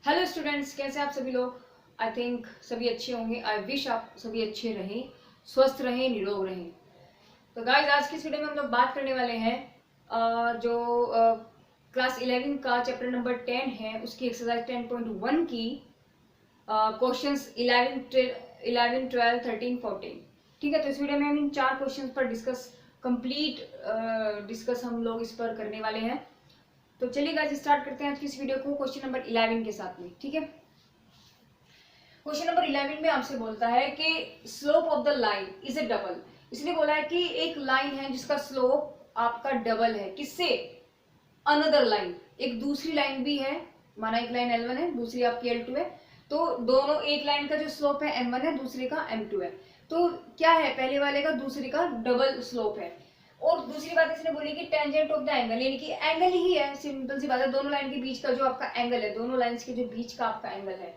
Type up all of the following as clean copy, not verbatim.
Hello students, कैसे आप सभी लोग। आई थिंक सभी अच्छे होंगे। आई विश आप सभी अच्छे रहें, स्वस्थ रहें, निरोग रहें। तो गाइस, आज की इस वीडियो में हम लोग बात करने वाले हैं जो क्लास 11 का चैप्टर नंबर 10 है, उसकी एक्सरसाइज 10.1 की क्वेश्चंस 11, 12, 13, 14। ठीक है, तो इस वीडियो में हम इन 4 क्वेश्चंस पर डिस्कस हम लोग इस पर करने वाले हैं। तो चलिए गाइस, स्टार्ट करते हैं आज की इस वीडियो को क्वेश्चन नंबर 11 के साथ में। ठीक है, क्वेश्चन नंबर 11 में आपसे बोलता है कि slope of the line is A double. इसलिए बोला है कि एक लाइन है जिसका स्लोप आपका डबल है। किससे? अनदर लाइन, एक दूसरी लाइन भी है। माना एक लाइन L1 है, दूसरी आपकी L2 है, तो दोनों एक लाइन का जो स्लोप है M1 है, दूसरे का M2 है। तो क्या है, पहले वाले का दूसरे का डबल स्लोप है। और दूसरी बात इसने बोली कि टेंजेंट ऑफ द एंगल, यानी कि एंगल ही है, सिंपल सी बात है। दोनों लाइन के बीच का जो आपका एंगल है, दोनों लाइंस के जो बीच का आपका एंगल है,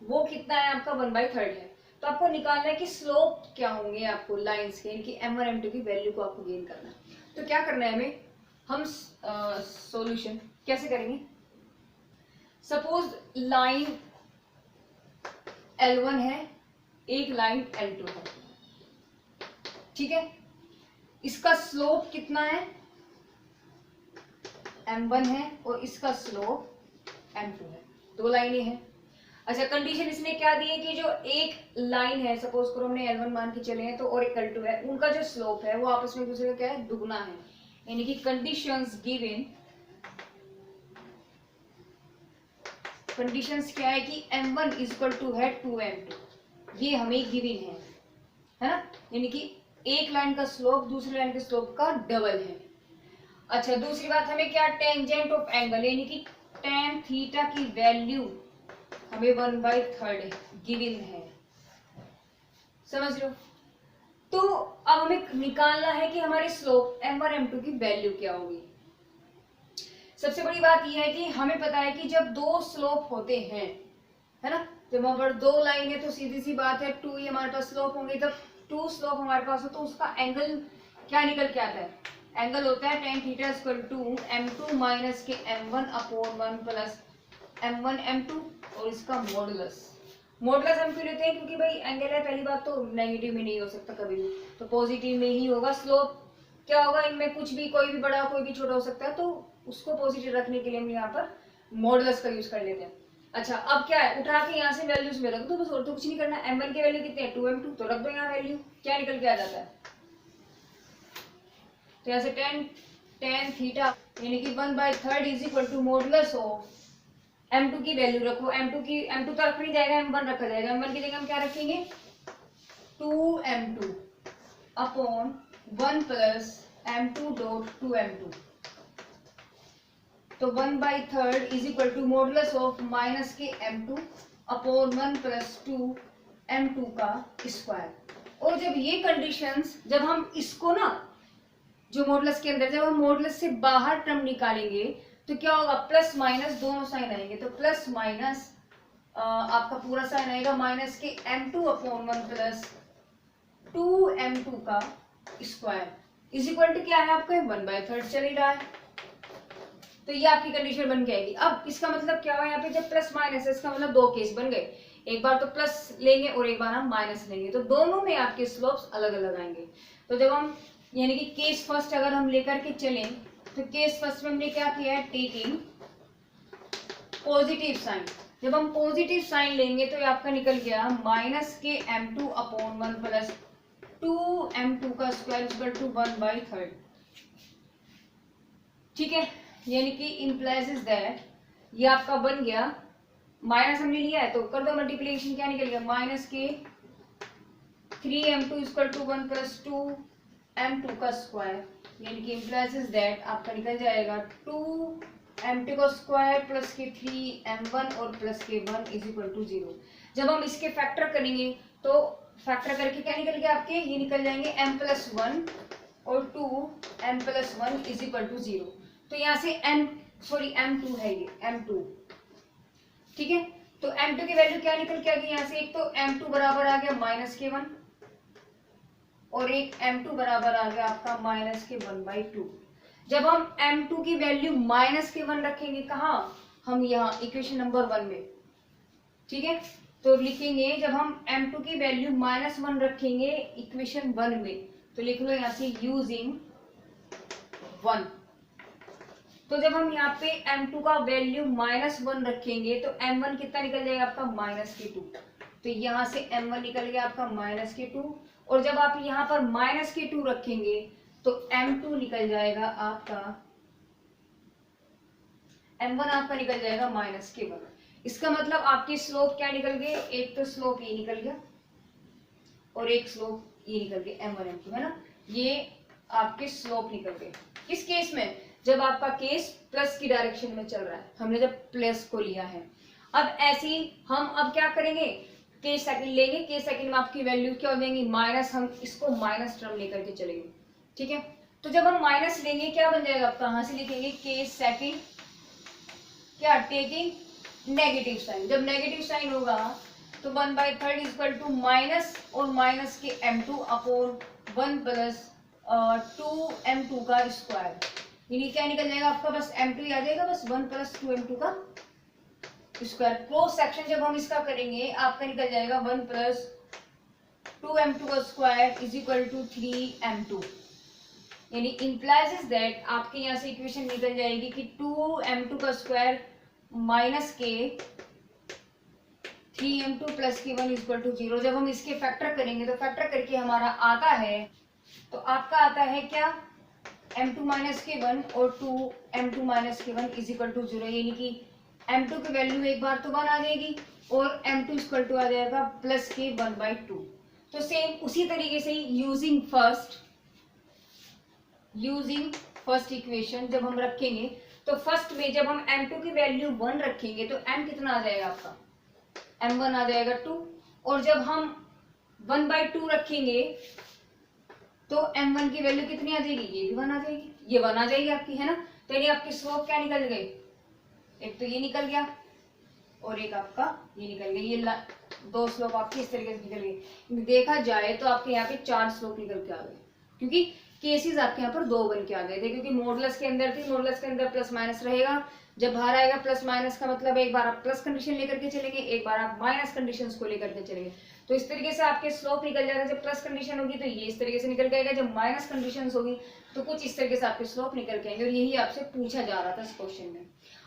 वो कितना है आपका 1/3 है। तो आपको निकालना है कि स्लोप क्या होंगे आपको लाइंस के, यानी कि M1 M2 की वैल्यू को आपको गेन करना है। तो क्या करना है हमें, हम सॉल्यूशन कैसे करेंगे। सपोज लाइन L1 है, एक लाइन L2 है। ठीक है, इसका स्लोप कितना है, M1 है, और इसका स्लोप M2 है। दो लाइनें हैं। अच्छा, कंडीशन इसने क्या दी है कि जो एक लाइन है, सपोज करो हमने L1 मान के चले हैं, तो और एक L2 है, उनका जो स्लोप है वो आपस में एक दूसरे का क्या है, दुगना है। यानी कि कंडीशंस क्या है कि M1 इक्वल टू है 2M2, ये हमें गिवन है ना। यानी कि एक लाइन का स्लोप दूसरी लाइन के स्लोप का डबल है। अच्छा, दूसरी बात हमें क्या, टेंजेंट ऑफ एंगल, यानी कि tan थीटा की वैल्यू हमें 1/3 गिवन है। समझ लो। तो अब हमें निकालना है कि हमारे स्लोप M1 M2 की वैल्यू क्या होगी। सबसे बड़ी बात यह है कि हमें पता है कि जब दो स्लोप होते हैं, है ना, जब वहां पर दो लाइन है तो सीधी सी बात है 2 ही हमारे पास स्लोप होंगे। जब 2 स्लोप हमारे पास हो तो उसका एंगल क्या निकल के आता है, एंगल होता है tan theta equal to M2 minus के M1 upon 1 plus M1 M2, और इसका मॉडुलस हम क्यों लेते हैं, क्योंकि भाई एंगल है, पहली बात तो नेगेटिव में नहीं हो सकता कभी भी, तो पॉजिटिव में ही होगा। स्लोप क्या होगा, इनमें कुछ भी, कोई भी बड़ा कोई भी छोटा हो सकता है, तो उसको पॉजिटिव रखने के लिए हम यहाँ पर मॉडुलस का यूज कर लेते हैं। अच्छा, अब क्या है, उठा के यहाँ से वैल्यूज में रख दो बस, और तो कुछ नहीं करना। M1 की वैल्यू कितनी है, 2M2, तो रख दो यहाँ वैल्यू, क्या निकल के आ जाता है। तो यहाँ से tan थीटा यानी कि 1/3 is equal to modulus of M2 की वैल्यू रखो। M2 तो रख नहीं जाएगा, M1 रखा जाएगा। M1 की जगह हम क्या रखेंगे, 2M2 upon 1 plus M2 dot 2M2। तो 1/3 is equal to modulus of minus के M2 अपॉन 1 प्लस 2M2 का स्क्वायर। और जब ये कंडीशंस, जब हम इसको ना, जो मॉडुलस के अंदर, जब हम मॉडुलस से बाहर टर्म निकालेंगे तो क्या होगा, प्लस माइनस दोनों साइन आएंगे। तो प्लस माइनस आपका पूरा साइन आएगा माइनस के M2 अपॉन 1 प्लस 2M2 का स्क्वायर इज इक्वल टू क्या है आपका, 1/3 चल ही रहा है। तो ये आपकी कंडीशन बन के आएगी। अब इसका मतलब क्या हुआ, यहाँ पे जब प्लस माइनस है, इसका मतलब दो केस बन गए, एक बार तो प्लस लेंगे और एक बार हम माइनस लेंगे, तो दोनों में आपके स्लोप्स अलग अलग आएंगे। तो जब हम, यानी कि केस फर्स्ट अगर हम लेकर के चलें, तो केस फर्स्ट में हमने क्या किया है, टेकिंग पॉजिटिव साइन। जब हम पॉजिटिव साइन लेंगे तो ये आपका निकल गया माइनस के M2 अपॉन 1 प्लस 2M2 का स्क्वायर इक्वल टू 1/3। ठीक है, यानी कि इम्प्लाइज दैट ये आपका बन गया, माइनस हमने लिया है तो कर दो मल्टीप्लिकेशन, क्या निकल गया, माइनस के 3M2 equal to 1 plus 2M2 का स्क्वायर, यानी कि इम्प्लाइज दैट आपका निकल जाएगा 2M2 का स्क्वायर प्लस के 3M1 और प्लस के 1 इज इक्वल टू 0। जब हम इसके फैक्टर करेंगे तो फैक्टर करके क्या निकल गया आपके, ये निकल जाएंगे M+1 और 2M+1 इज इक्वल टू 0। तो यहाँ से M2 है, ये M2। ठीक है, तो M2 की वैल्यू क्या निकल के आ गई, यहाँ से एक तो M2 बराबर आ गया माइनस के 1 और एक M2 बराबर आ गया आपका माइनस के 1/2। जब हम M2 की वैल्यू माइनस के 1 रखेंगे कहाँ, हम यहाँ इक्वेशन नंबर 1 में, ठीक है, तो लिखेंगे जब हम m2 की वैल्यू -1 रखेंगे इक्वेशन 1 में, तो लिख लो यहाँ से यूजिंग 1। तो जब हम यहाँ पे m2 का वैल्यू -1 रखेंगे तो m1 कितना निकल जाएगा आपका -2। तो यहाँ से m1 निकल गया आपका -2, और जब आप यहाँ पर -2 रखेंगे तो m2 निकल जाएगा आपका, m1 आपका निकल जाएगा -1। इसका मतलब आपकी स्लोप क्या निकल गई, एक तो स्लोप ये निकल गया और एक स्लोप ये निकल गया m1 m2, है ना, ये आपके स्लोप निकल गए। किस केस में, जब आपका केस प्लस की डायरेक्शन में चल रहा है, हमने जब प्लस को लिया है। अब ऐसे ही हम अब क्या करेंगे, के सेकंड लेंगे, के सेकंड में आपकी वैल्यू क्या हो जाएंगी माइनस, हम इसको माइनस टर्म लेकर के चलेंगे। ठीक है, तो जब हम माइनस लेंगे क्या बन जाएगा आपका, कहां से लिखेंगे के सेकंड क्या टेकिंग नेगेटिव साइन। जब नेगेटिव साइन होगा तो 1/3 इक्वल टू माइनस और माइनस के m2 अपॉन 1 प्लस 2m2 का स्क्वायर, यानी क्या निकल जाएगा आपका, बस m2 आ जाएगा, बस 1 प्लस 2m2 का स्क्वायर। क्रॉस सेक्शन जब हम इसका करेंगे आपका निकल जाएगा 1 प्लस 2m2 का square is equal to 3m2, यानी इंप्लाइज इज दैट आपके यहाँ से इक्वेशन निकल जाएगी कि 2m2 का स्क्वायर माइनस के 3m2 प्लस के 1 इक्वल टू 0। जब हम इसके फैक्टर करेंगे तो फैक्टर करके हमारा आता है, तो आपका आता है क्या, m2 माइनस के 1 और 2m2 माइनस के 1 इज इक्वल टू 0, यानी कि m2 की वैल्यू एक बार तो 1 आ जाएगी और m2 इक्वल टू आ जाएगा प्लस के 1/2। तो सेम उसी तरीके से यूजिंग फर्स्ट इक्वेशन जब हम रखेंगे, तो फर्स्ट में जब हम m2 की वैल्यू 1 रखेंगे तो m कितना आ जाएगा आपका, m1 आ जाएगा 2, और जब हम 1/2 रखेंगे तो m1 की वैल्यू कितनी आ जाएगी, ये भी 1 आ जाएगी, ये 1 आ जाएगी आपकी, है ना। तो यानी आपकी स्लोप क्या निकल गई, एक तो ये निकल गया और एक आपका ये निकल गया, ये दो स्लोप आपकी इस तरीके से निकल गई। देखा जाए तो आपके यहाँ पे 4 स्लोप निकल के आ गए, क्योंकि केसेस आपके यहाँ पर 2 बन के आ गए थे, क्योंकि मॉडुलस के अंदर थी, मॉडुलस के अंदर प्लस माइनस रहेगा, जब बाहर आएगा प्लस माइनस का मतलब एक बार आप प्लस कंडीशन लेकर के चलेंगे, एक बार आप माइनस कंडीशन को लेकर के चलेंगे। तो इस तरीके से आपके स्लोप निकल जाएगा, जब प्लस कंडीशन होगी तो ये इस तरीके से निकल जाएगा, जब माइनस कंडीशन होगी तो कुछ इस तरीके से आपके स्लोप निकल के आएंगे, और यही आपसे पूछा जा रहा था इस क्वेश्चन में।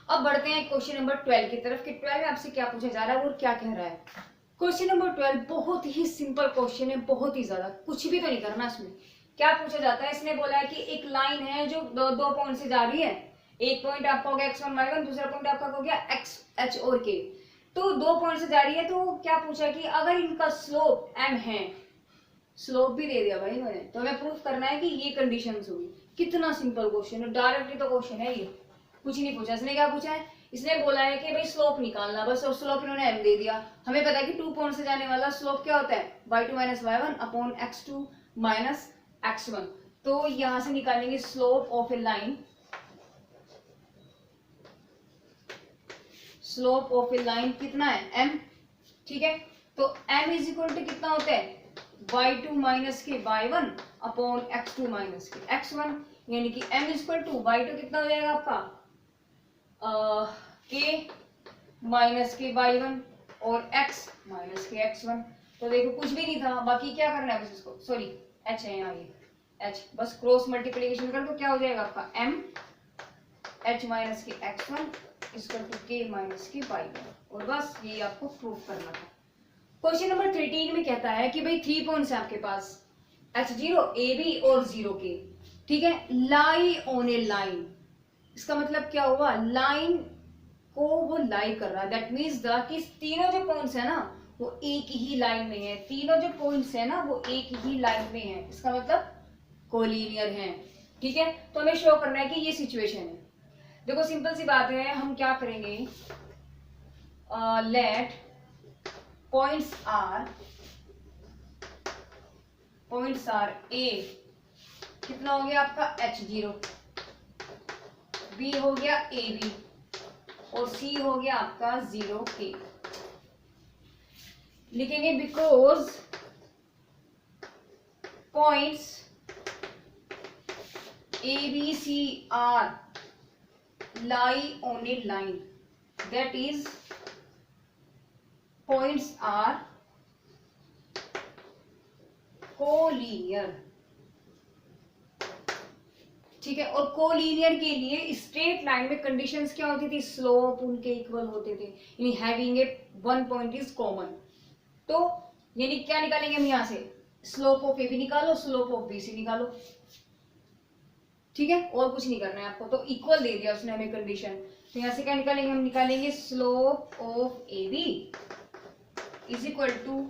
अब बढ़ते हैं क्वेश्चन नंबर 12 की तरफ कि 12 में आपसे क्या पूछा जा रहा है और क्या कह रहा है। क्वेश्चन नंबर 12 बहुत ही सिंपल क्वेश्चन है, बहुत ही ज्यादा, कुछ भी तो नहीं करना इसमें। क्या पूछा जाता है, इसने बोला है कि एक लाइन है जो दो पॉइंट से जा रही है, एक पॉइंट आपका हो गया x1 y1, दूसरा पॉइंट आपका हो गया x h और k, तो 2 पॉइंट से जा रही है। तो क्या पूछा कि अगर इनका स्लोप m है, स्लोप भी दे दिया भाई इन्होंने, तो हमें प्रूफ करना है कि ये कंडीशंस होगी। कितना सिंपल क्वेश्चन है, डायरेक्टली तो क्वेश्चन है ये, कुछ नहीं पूछा। इसने क्या पूछा है, इसने बोला है कि भाई स्लोप निकालना बस, और स्लोप इन्होंने m दे दिया। हमें पता है कि 2 पॉइंट से जाने वाला स्लोप क्या होता है, y2 minus y1 upon x2 minus x1। तो यहां से निकालेंगे slope of A line, slope of A line कितना है m, ठीक है। तो m इज इक्वल टू कितना होता है, y2 माइनस के y1 अपॉन x2 माइनस के x1, यानी कि m is equal to y2 कितना हो जाएगा आपका k माइनस के y1 और x माइनस के x1। तो देखो कुछ भी नहीं था, बाकी क्या करना है बस इसको, सॉरी h है यहाँ, ये h, बस क्रॉस मल्टीप्लिकेशन कर दो, क्या हो जाएगा आपका m h माइनस के x1 equal to k minus के y1, और बस ये आपको प्रूफ करना था। क्वेश्चन नंबर 13 में कहता है कि भाई 3 पॉइंट्स है आपके पास h0 ab और 0k, ठीक है, लाई ऑन ए लाइन। इसका मतलब क्या हुआ, लाइन को वो लाई कर रहा है, दैट मीन्स कि तीनों जो पॉइंट्स है ना वो एक ही लाइन में है, तीनों जो पॉइंट्स है ना वो एक ही लाइन में है, इसका मतलब कोलिनियर है, ठीक है। तो हमें शो करना है कि ये सिचुएशन है। देखो सिंपल सी बात है, हम क्या करेंगे, लेट पॉइंट्स आर ए कितना हो गया आपका h0, b हो गया ab और c हो गया आपका 0k। लिखेंगे because points a b c r lie on a line, that is points are collinear, ठीक है। और कोलीनियर के लिए स्ट्रेट लाइन में कंडीशंस क्या होती थी, स्लोप उनके इक्वल होते थे, यानी having a one point is common. तो यानी क्या निकालेंगे हम यहाँ से, स्लोप ऑफ ए बी निकालो, स्लोप ऑफ बी सी निकालो, ठीक है, और कुछ नहीं करना है आपको। तो इक्वल दे दिया उसने हमें कंडीशन, तो यहाँ से क्या निकालेंगे, हम निकालेंगे slope of A B is equal to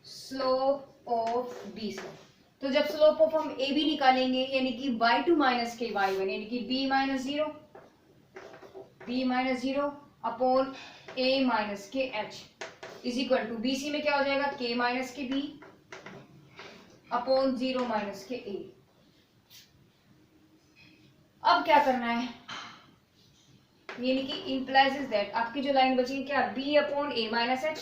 slope of B C. तो जब स्लोप ऑफ हम ए बी निकालेंगे यानी कि y2 माइनस के y1 यानी कि b minus zero upon a minus के h is equal to B C में क्या हो जाएगा, k माइनस के b अपॉन 0 माइनस के a। अब क्या करना है, यानी कि इम्प्लाइज इज दैट आपकी जो लाइन बची क्या, b upon a minus h,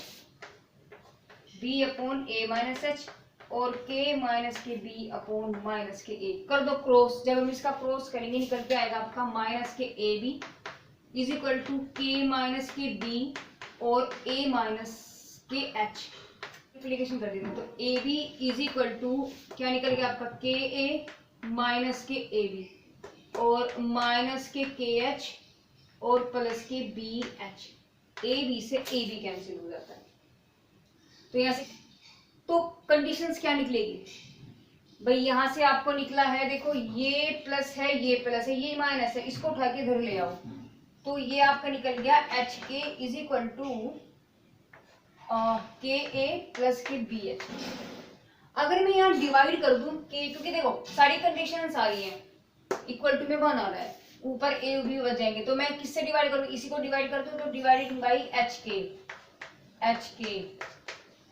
b upon a minus h और k माइनस के b अपॉन माइनस के a। कर दो क्रॉस, जब हम इसका क्रॉस करेंगे निकल के आएगा आपका माइनस के A B is equal to के माइनस के b और a माइनस के h। एप्लीकेशन कर देते हैं, तो A B is equal to क्या निकल गया आपका, के ए माइनस के ए बी और माइनस के एच और प्लस के बी एच। ए बी से ए बी कैंसिल हो जाता है, तो यहाँ से तो कंडीशंस क्या निकलेगी भाई, यहां से आपको निकला है, देखो ये प्लस है, ये माइनस है, इसको उठा के इधर ले आओ, तो ये आपका निकल गया एच के इज इक्वल टू के ए प्लस के बी एच। अगर मैं यहाँ डिवाइड कर दूं के, क्योंकि देखो सारी कंडीशंस आ रही हैं, इक्वल टू में 1 आ रहा है, ऊपर ए बी बच जाएंगे, तो मैं किससे डिवाइड करूँ, इसी को डिवाइड कर दूं, तो डिवाइडेड बाई एच के,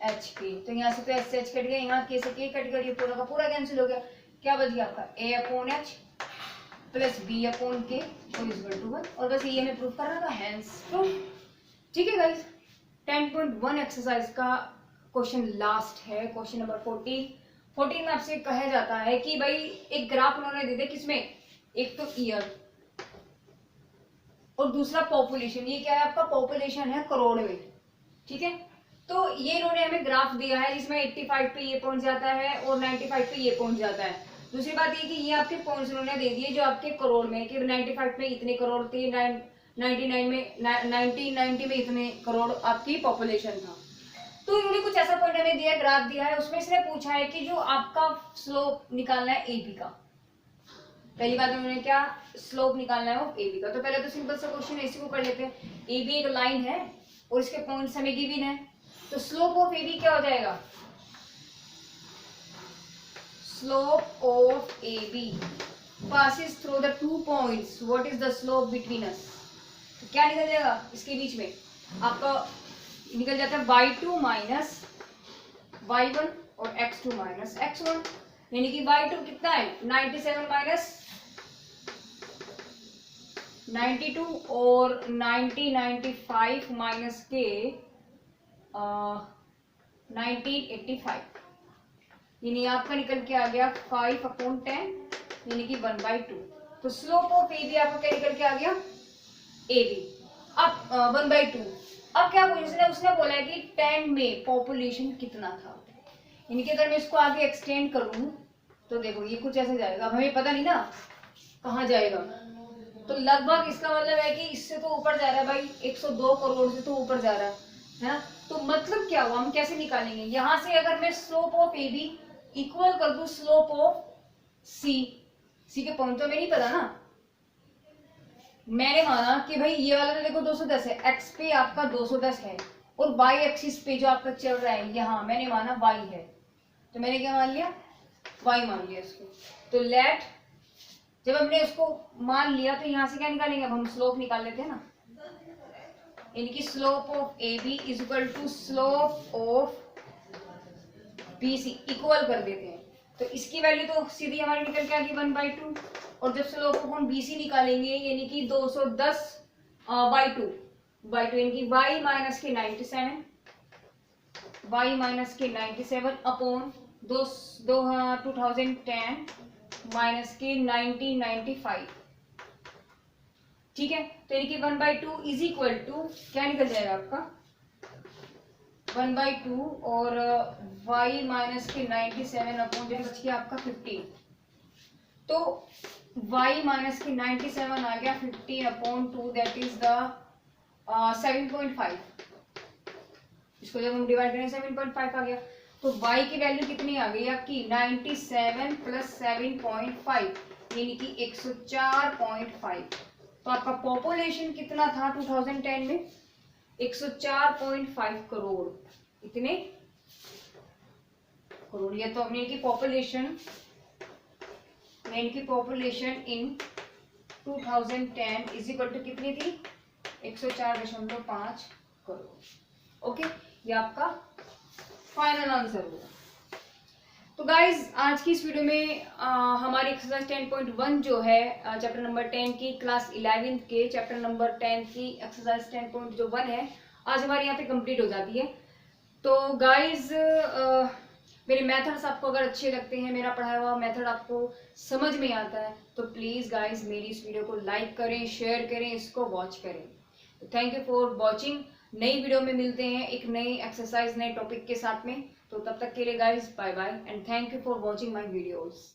तो यहाँ से तो एच से एच कट गया, यहाँ के से के कट गया, पूरा का पूरा कैंसिल हो गया, क्या बच गया आपका A upon H plus B upon K और इज इक्वल टू 1। और बस ये हमें प्रूफ करना था, हेंस प्रूफ। ठीक है गाइस, 10.1 एक्सरसाइज का क्वेश्चन लास्ट है, क्वेश्चन नंबर 14 में आपसे कहा जाता है कि भाई एक ग्राफ उन्होंने दे दिया, किसमें, एक तो ईयर और दूसरा पॉपुलेशन, ये क्या है आपका पॉपुलेशन है करोड़ में, ठीक है। तो ये इन्होंने हमें ग्राफ दिया है जिसमें 85 पे ये पहुंच जाता है और 95 पे ये पहुंच जाता है। दूसरी बात ये कि ये आपके पॉइंट्स उन्होंने दे दिए जो आपके करोड़ में, कि 95 में इतने करोड़ थे, 99 में 1990 में इतने करोड़ आपकी पॉपुलेशन था। तो इन्होंने कुछ ऐसा पॉइंट हमें दिया, ग्राफ दिया है, उसमें इसने पूछा है कि जो आपका स्लोप निकालना है ए बी का। पहली बात उन्होंने क्या स्लोप निकालना है वो ए बी का, तो पहले तो सिंपल सा क्वेश्चन है, इसी को कर लेते हैं। ए बी एक लाइन है और इसके पॉइंट्स हमें गिवन है, तो स्लोप ऑफ ए बी क्या हो जाएगा, slope of A B passes through the 2 points, what is the slope between us, तो क्या निकल जाएगा इसके बीच में आपका, निकल जाता है y2 माइनस y1 और x2 माइनस x1, यानी कि y2 कितना है 97 माइनस 92 और 95 माइनस के 1985, यानी आपका निकल के आ गया 5/10 यानी कि 1/2। तो स्लोप ऑफ ए बी आपका क्या निकल के आ गया ए बी, अब 1/2। अब क्या उसने बोला है कि 10 में पॉपुलेशन कितना था, यानी कि अगर मैं इसको आगे एक्सटेंड करूं तो देखो ये कुछ ऐसे जाएगा, अब हमें पता नहीं ना कहाँ जाएगा, तो लगभग इसका मतलब है कि इससे तो ऊपर जा रहा है भाई, 102 करोड़ से तो ऊपर जा रहा है ना। तो मतलब क्या हुआ, हम कैसे निकालेंगे, यहां से अगर मैं slope of A B equal कर दूं स्लोप ऑफ सी के पॉइंट तो हमें नहीं पता ना, मैंने माना कि भाई ये वाला तो देखो 210 है, एक्स पे आपका 210 है और वाई एक्सिस पे जो आपका चल रहा है यहाँ मैंने माना वाई है, तो मैंने क्या मान लिया वाई मान लिया इसको। तो लेट जब हमने उसको मान लिया तो यहाँ से क्या निकालेंगे, अब हम स्लोप निकाल लेते हैं ना, यानी कि slope of A B is equal to slope of B C equal कर देते हैं, तो इसकी वैल्यू तो सीधी हमारी निकल के आ गई 1/2, और जब स्लोप ऑफ हम बी सी निकालेंगे यानी कि 210/2 यानी कि y माइनस के 97 अपॉन 2010 माइनस के 1995, ठीक है। तो यानी कि 1/2 इज इक्वल टू क्या निकल जाएगा आपका 1/2 और y माइनस के 97 अपॉन जो बच गया आपका 15। तो y माइनस के 97 आ गया 15/2, दैट इज द 7.5। इसको जब हम डिवाइड करें 7.5 आ गया। तो y की वैल्यू कितनी आ गई आपकी 97 प्लस 7.5 यानी कि 104.5। तो आपका पॉपुलेशन कितना था 2010 में 104.5 करोड़। इतने करोड़। या तो अपने की population in 2010 is equal to कितनी थी 104.5 करोड़। ओके, ये आपका फाइनल आंसर होगा। तो गाइज आज की इस वीडियो में हमारी एक्सरसाइज 10.1 जो है चैप्टर नंबर 10 की क्लास 11th के चैप्टर नंबर 10 की एक्सरसाइज 10.1 है, आज हमारे यहाँ पे कंप्लीट हो जाती है। तो गाइज मेरे मेथड्स आपको अगर अच्छे लगते हैं, मेरा पढ़ाया हुआ मेथड आपको समझ में आता है, तो प्लीज़ गाइज मेरी इस वीडियो को लाइक करें, शेयर करें, इसको वॉच करें। तो थैंक यू फॉर वॉचिंग। नई वीडियो में मिलते हैं एक नई एक्सरसाइज नए टॉपिक के साथ में। तो तब तक के लिए guys bye bye and thank you for watching my videos.